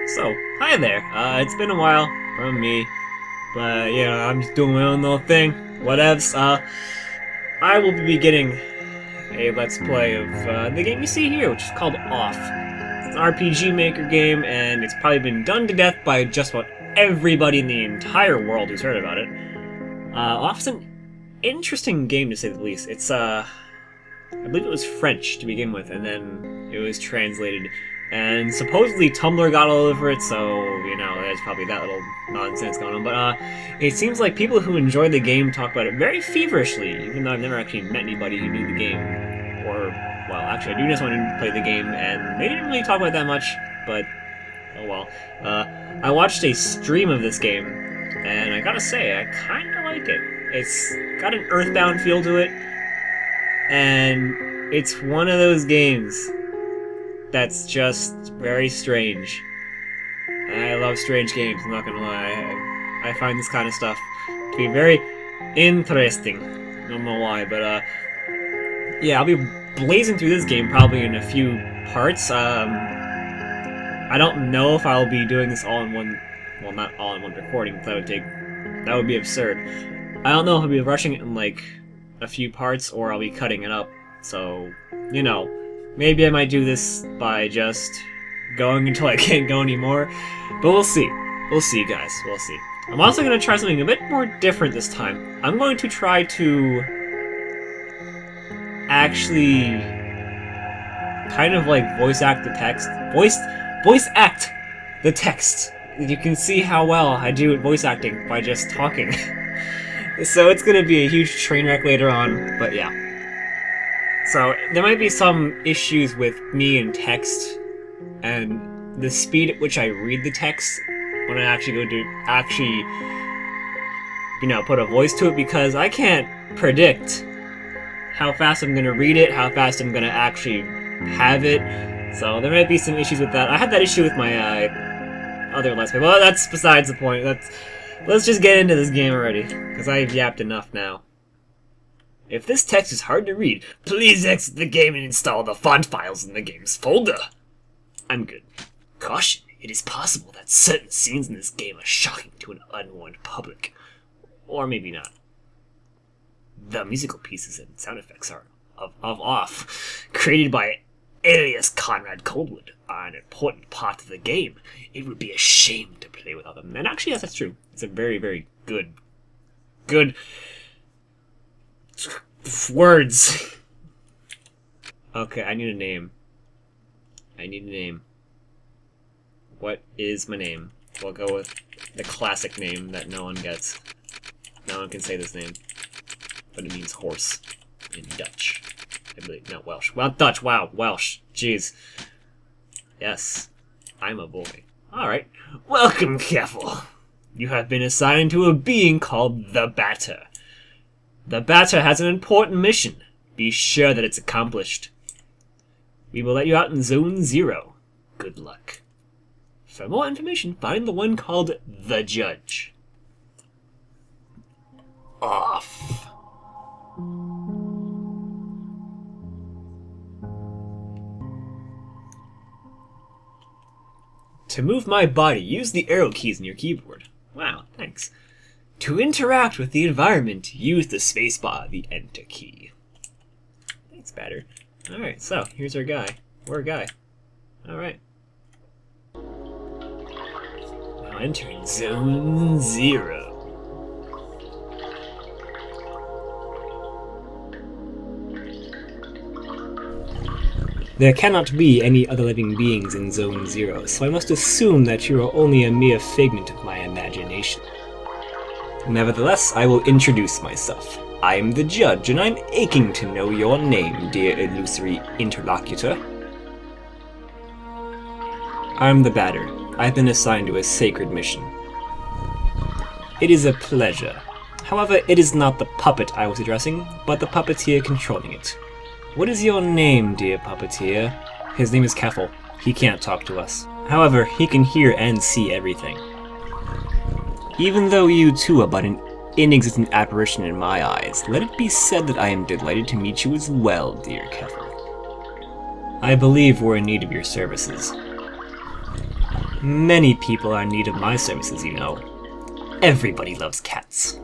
So, hi there. It's been a while from me, but I'm just doing my own little thing. Whatevs. I will be beginning a Let's Play of the game you see here, which is called Off. It's an RPG Maker game, and it's probably been done to death by just about everybody in the entire world who's heard about it. Off's an interesting game, to say the least. It's, I believe it was French to begin with, and then it was translated. And supposedly Tumblr got all over it, so, there's probably that little nonsense going on. But, it seems like people who enjoy the game talk about it very feverishly, even though I've never actually met anybody who knew the game. Or, well, actually, I do know someone who played the game, and they didn't really talk about it that much, but, oh well. I watched a stream of this game, and I gotta say, I kinda like it. It's got an Earthbound feel to it, and it's one of those games that's just very strange. I love strange games, I'm not gonna lie. I find this kind of stuff to be very interesting. I don't know why, but yeah, I'll be blazing through this game probably in a few parts. I don't know if I'll be doing this all in one, well, not all in one recording, that would be absurd. I don't know if I'll be rushing it in like a few parts or I'll be cutting it up, so, maybe I might do this by just going until I can't go anymore, but we'll see. We'll see, guys. We'll see. I'm also going to try something a bit more different this time. I'm going to try to actually kind of like voice act the text. Voice act the text. You can see how well I do at voice acting by just talking. So it's going to be a huge train wreck later on, but yeah. So, there might be some issues with me and text, and the speed at which I read the text when I actually go to put a voice to it, because I can't predict how fast I'm going to read it, how fast I'm going to actually have it, so there might be some issues with that. I had that issue with my other Let's Play, well, that's besides the point. Let's just get into this game already, because I've yapped enough now. If this text is hard to read, please exit the game and install the font files in the game's folder. I'm good. Caution, it is possible that certain scenes in this game are shocking to an unwarned public. Or maybe not. The musical pieces and sound effects are of Off, created by alias Conrad Coldwood, are an important part of the game. It would be a shame to play without them. And actually, yes, that's true. It's a very, very good words. Okay, I need a name. What is my name? We'll go with the classic name that no one gets. No one can say this name. But it means horse in Dutch. I believe, no, Welsh. Well, Dutch, wow, Welsh. Jeez. Yes, I'm a boy. Alright. Welcome, Keffel. You have been assigned to a being called the Batter. The Batter has an important mission. Be sure that it's accomplished. We will let you out in Zone 0. Good luck. For more information, find the one called The Judge. Off. To move my body, use the arrow keys in your keyboard. Wow, thanks. To interact with the environment, use the spacebar, the enter key. Thanks, Batter. Alright, so, here's our guy. We're a guy. Alright. Now entering Zone 0. There cannot be any other living beings in Zone 0, so I must assume that you are only a mere figment of my imagination. Nevertheless, I will introduce myself. I am the Judge, and I'm aching to know your name, dear illusory interlocutor. I'm the Batter. I've been assigned to a sacred mission. It is a pleasure. However, it is not the puppet I was addressing, but the puppeteer controlling it. What is your name, dear puppeteer? His name is Keffel. He can't talk to us. However, he can hear and see everything. Even though you too are but an inexistent apparition in my eyes, let it be said that I am delighted to meet you as well, dear Keffel. I believe we're in need of your services. Many people are in need of my services, you know. Everybody loves cats.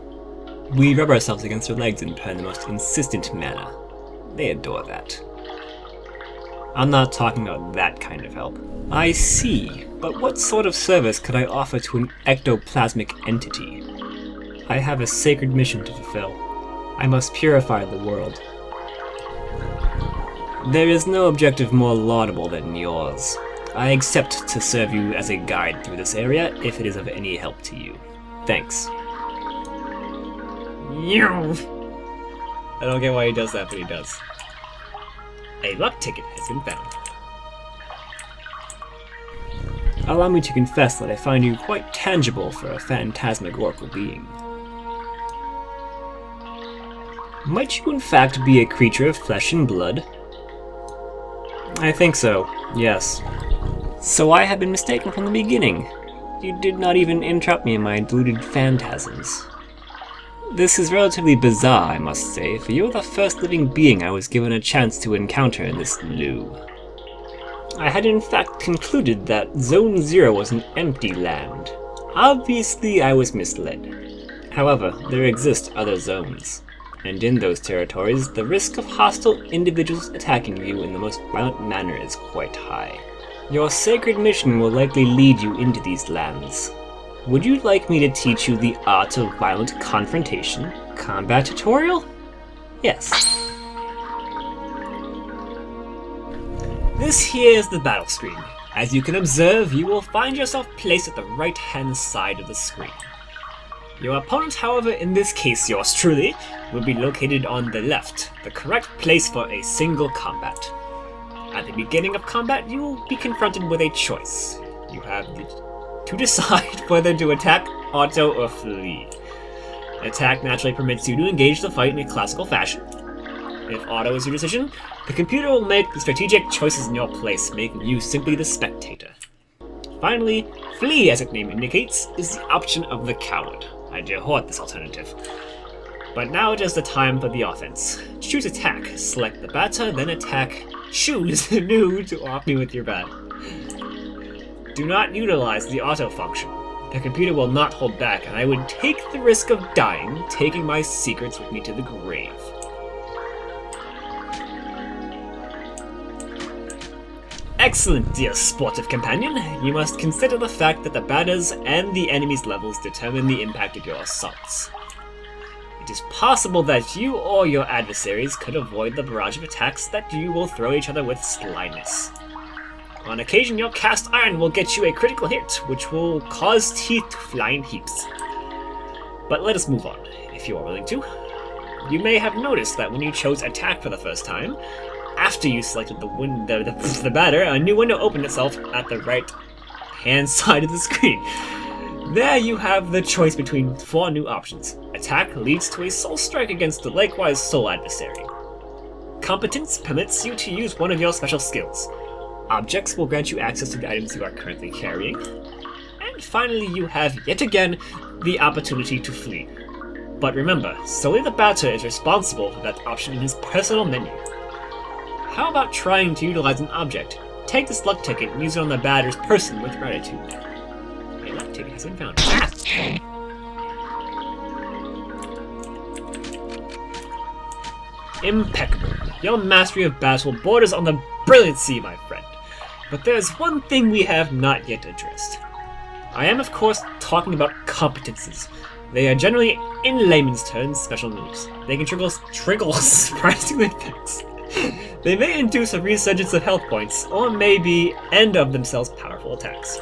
We rub ourselves against their legs and purr in the most insistent manner. They adore that. I'm not talking about that kind of help. I see, but what sort of service could I offer to an ectoplasmic entity? I have a sacred mission to fulfill. I must purify the world. There is no objective more laudable than yours. I accept to serve you as a guide through this area if it is of any help to you. Thanks. I don't get why he does that, but he does. A luck ticket has been found. Allow me to confess that I find you quite tangible for a phantasmagorical being. Might you in fact be a creature of flesh and blood? I think so, yes. So I had been mistaken from the beginning. You did not even interrupt me in my deluded phantasms. This is relatively bizarre, I must say, for you're the first living being I was given a chance to encounter in this loo. I had in fact concluded that Zone 0 was an empty land. Obviously, I was misled. However, there exist other zones, and in those territories, the risk of hostile individuals attacking you in the most violent manner is quite high. Your sacred mission will likely lead you into these lands. Would you like me to teach you the art of violent confrontation? Combat tutorial? Yes. This here is the battle screen. As you can observe, you will find yourself placed at the right-hand side of the screen. Your opponent, however, in this case yours truly, will be located on the left, the correct place for a single combat. At the beginning of combat, you will be confronted with a choice. You have to decide whether to attack, auto, or flee. Attack naturally permits you to engage the fight in a classical fashion. If auto is your decision, the computer will make the strategic choices in your place, making you simply the spectator. Finally, flee, as its name indicates, is the option of the coward. I dare hoard this alternative. But now it is the time for the offense. Choose attack, select the batter, then attack. Choose the new to off me with your bat. Do not utilize the auto function. The computer will not hold back, and I would take the risk of dying, taking my secrets with me to the grave. Excellent, dear sportive companion. You must consider the fact that the batters and the enemy's levels determine the impact of your assaults. It is possible that you or your adversaries could avoid the barrage of attacks that you will throw each other with slyness. On occasion, your cast iron will get you a critical hit, which will cause teeth to fly in heaps. But let us move on, if you are willing to. You may have noticed that when you chose attack for the first time, after you selected the batter, a new window opened itself at the right-hand side of the screen. There you have the choice between 4 new options. Attack leads to a soul strike against the likewise soul adversary. Competence permits you to use one of your special skills. Objects will grant you access to the items you are currently carrying. And finally, you have, yet again, the opportunity to flee. But remember, solely the batter is responsible for that option in his personal menu. How about trying to utilize an object? Take this luck ticket and use it on the batter's person with gratitude. A luck ticket has been found. Impeccable. Your mastery of battle borders on the brilliancy, my friend. But there's one thing we have not yet addressed. I am, of course, talking about competences. They are generally, in layman's terms, special moves. They can trigger surprising effects. They may induce a resurgence of health points, or may be, and of themselves, powerful attacks.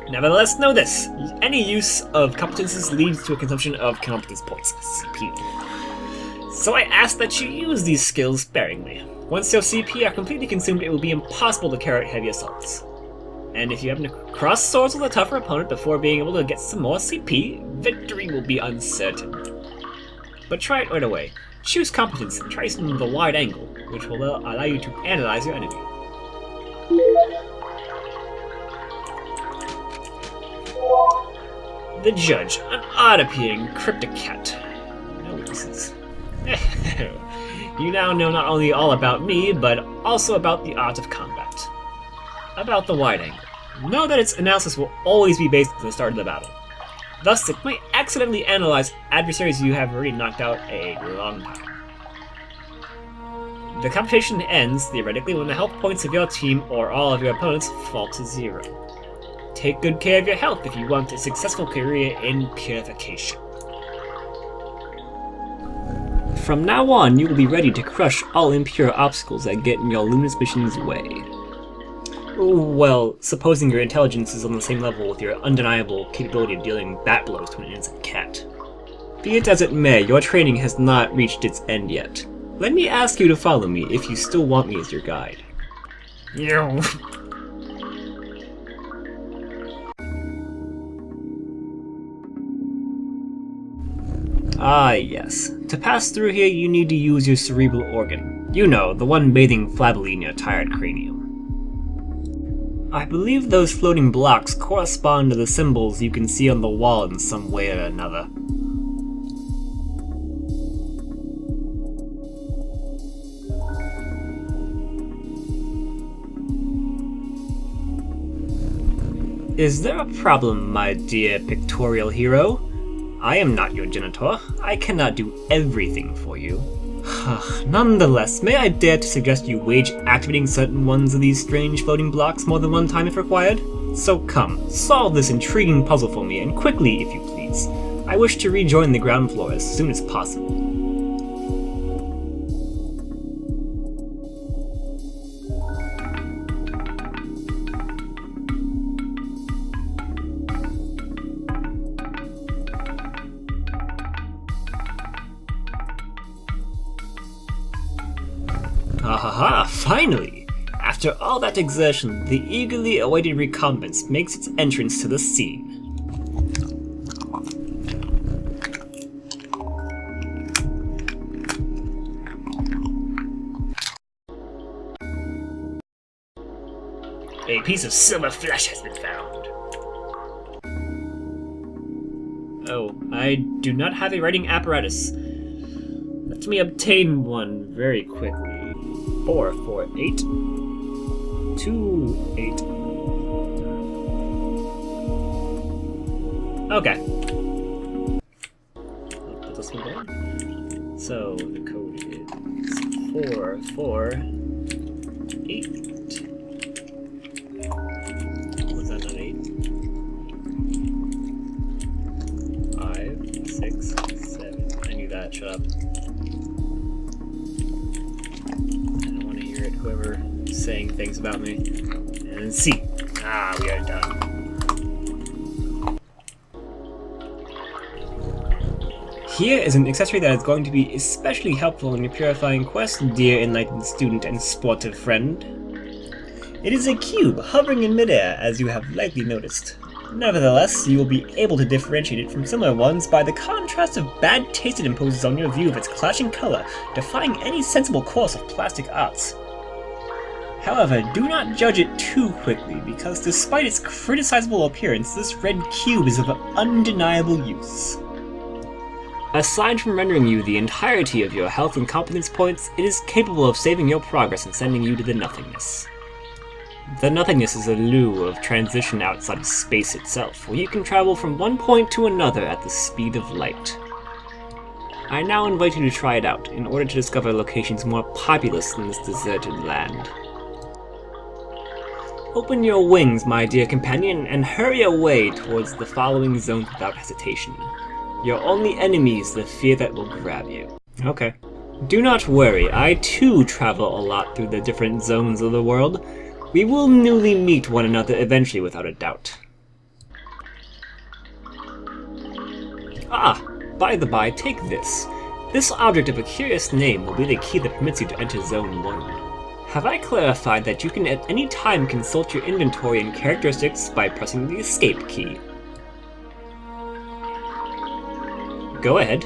Nevertheless, know this. Any use of competences leads to a consumption of competence points, CP. So I ask that you use these skills sparingly. Once your CP are completely consumed, it will be impossible to carry out heavy assaults. And if you happen to cross swords with a tougher opponent before being able to get some more CP, victory will be uncertain. But try it right away. Choose competence and try some of the wide angle, which will allow you to analyze your enemy. The Judge, an odd-appearing cryptic cat. No weaknesses. You now know not only all about me, but also about the art of combat. About the wide angle. know that its analysis will always be based at the start of the battle. Thus, it might accidentally analyze adversaries you have already knocked out a long time. The computation ends, theoretically, when the health points of your team or all of your opponents fall to 0. Take good care of your health if you want a successful career in purification. From now on, you will be ready to crush all impure obstacles that get in your luminous mission's way. Well, supposing your intelligence is on the same level with your undeniable capability of dealing bat blows to an innocent cat. Be it as it may, your training has not reached its end yet. Let me ask you to follow me if you still want me as your guide. Yo. Ah, yes. To pass through here, you need to use your cerebral organ. You know, the one bathing flabbily in your tired cranium. I believe those floating blocks correspond to the symbols you can see on the wall in some way or another. Is there a problem, my dear pictorial hero? I am not your genitor. I cannot do everything for you. Nonetheless, may I dare to suggest you wage activating certain ones of these strange floating blocks more than one time if required? So come, solve this intriguing puzzle for me, and quickly if you please. I wish to rejoin the ground floor as soon as possible. Ahaha, finally! After all that exertion, the eagerly awaited recompense makes its entrance to the scene. A piece of silver flesh has been found. Oh, I do not have a writing apparatus. Let me obtain one very quickly. 448 28. Okay. Put this one down. So the code is 448. Was that not 8? 5, 6, 7. I knew that. Shut up. Whoever is saying things about me. And C. Ah, we are done. Here is an accessory that is going to be especially helpful in your purifying quest, dear enlightened student and sportive friend. It is a cube hovering in midair, as you have likely noticed. Nevertheless, you will be able to differentiate it from similar ones by the contrast of bad taste it imposes on your view of its clashing color, defying any sensible course of plastic arts. However, do not judge it too quickly, because despite its criticizable appearance, this red cube is of undeniable use. Aside from rendering you the entirety of your health and competence points, it is capable of saving your progress and sending you to the nothingness. The nothingness is a lieu of transition outside of space itself, where you can travel from one point to another at the speed of light. I now invite you to try it out, in order to discover locations more populous than this deserted land. Open your wings, my dear companion, and hurry away towards the following zones without hesitation. Your only enemy is the fear that will grab you. Okay. Do not worry, I too travel a lot through the different zones of the world. We will newly meet one another eventually without a doubt. Ah, by the by, take this. This object of a curious name will be the key that permits you to enter Zone 1. Have I clarified that you can at any time consult your inventory and characteristics by pressing the escape key? Go ahead.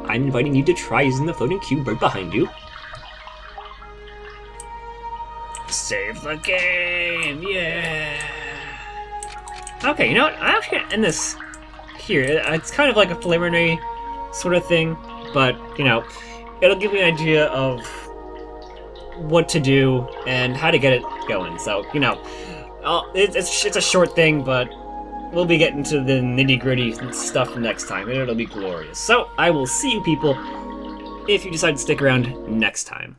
I'm inviting you to try using the floating cube right behind you. Save the game, yeah! Okay, you know what? I'm actually gonna end this here. It's kind of like a preliminary sort of thing, but, you know, it'll give you an idea of what to do and how to get it going. So, you know, Oh, it's a short thing, but we'll be getting to the nitty-gritty stuff next time, and it'll be glorious. So, I will see you people if you decide to stick around next time.